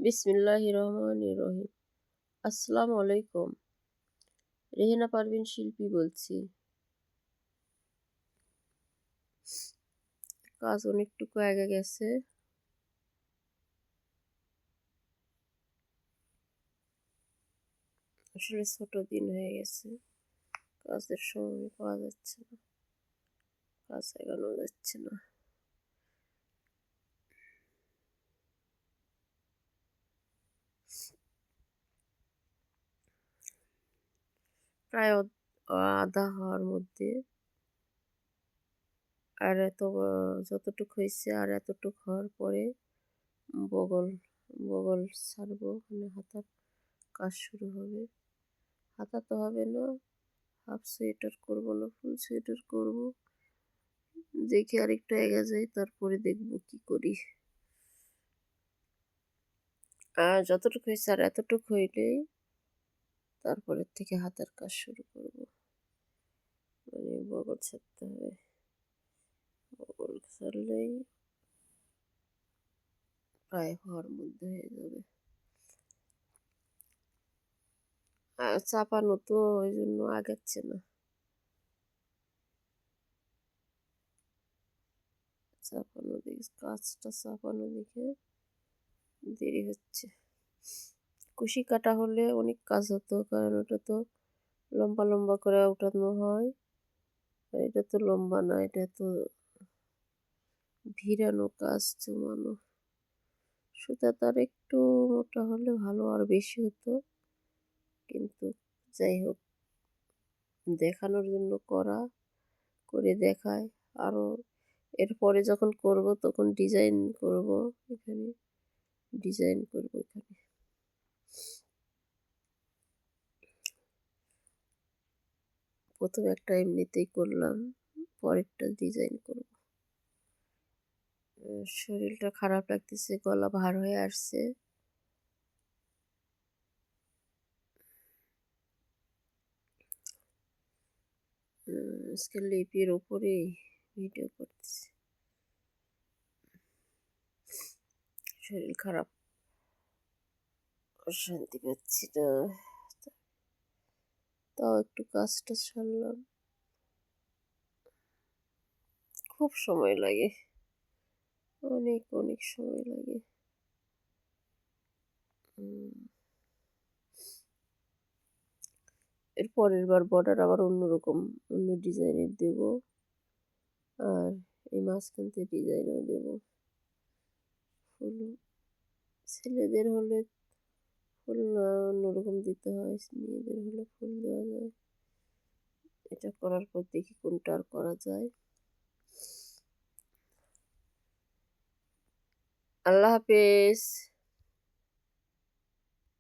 বিসমিল্লাহির রহমানির রহিম। আসসালামু আলাইকুম। রেহেনা পারভীন শিল্পী বলছি। কাজ অনেকটুকু আগে গেছে। আসলে ছোট দিন হয়ে গেছে, কাজের সময় পাওয়া যাচ্ছে না, কাজ এগোনো যাচ্ছে না। প্রায় আধা হওয়ার মধ্যে। আর যতটুকু হয়েছে আর এতটুকু হওয়ার পরে বগল বগল ছাড়বো, মানে হাতার কাজ শুরু হবে। হাতা তো হবে না, হাফ সোয়েটার করবো না ফুল সোয়েটার করবো। দেখি আরেকটু এগিয়ে যাই, তারপরে দেখবো কি করি। আর যতটুকু হয়েছে আর এতটুকু হইলেই তারপরের থেকে হাতের কাজ শুরু করব। মানে বগল ছাড়তে হবে, বগল ছাড়লেই প্রায় হওয়ার মধ্যে হয়ে যাবে। আর চাপানো তো ওই জন্য আগাচ্ছে না, চাপানো দিকে কাজটা চাপানো দিকে দেরি হচ্ছে। কুশি কাটা হলে অনেক কাজ হতো, কারণ ওটা তো লম্বা লম্বা করে উঠানো হয়, আর এটা তো লম্বা না, এটা তো ভিড়ানো কাজ, জমানো। সুতা তার একটু মোটা হলে ভালো, আর বেশি হতো, কিন্তু যাই হোক, দেখানোর জন্য করে দেখায়। আরও এরপরে যখন করব তখন ডিজাইন করব, এখানে ডিজাইন করব। এখানে প্রথমে একটা এমনিতেই করলাম, পরেরটা ডিজাইন করব। শরীরটা খারাপ লাগতেছে, গলা ভার হয়ে আসছে। আজকে লিপির ওপরেই ভিডিও করতেছি। শরীর খারাপ, শান্তি পাচ্ছি না, তাও একটু কাজটা সারলাম। খুব সময় লাগে, অনেক অনেক সময় লাগে। এর পরের বার বর্ডার আবার অন্যরকম, অন্য ডিজাইনের দেব, আর এই মাঝখান থেকে ডিজাইনও দেব। ফুল ছেলেদের হলে ফুল না অন্যরকম দিতে হয়, মেয়েদের হলে ফুল দেওয়া যায়। এটা করার পর দেখি কোনটা আর করা যায়। আল্লাহ হাফেজ।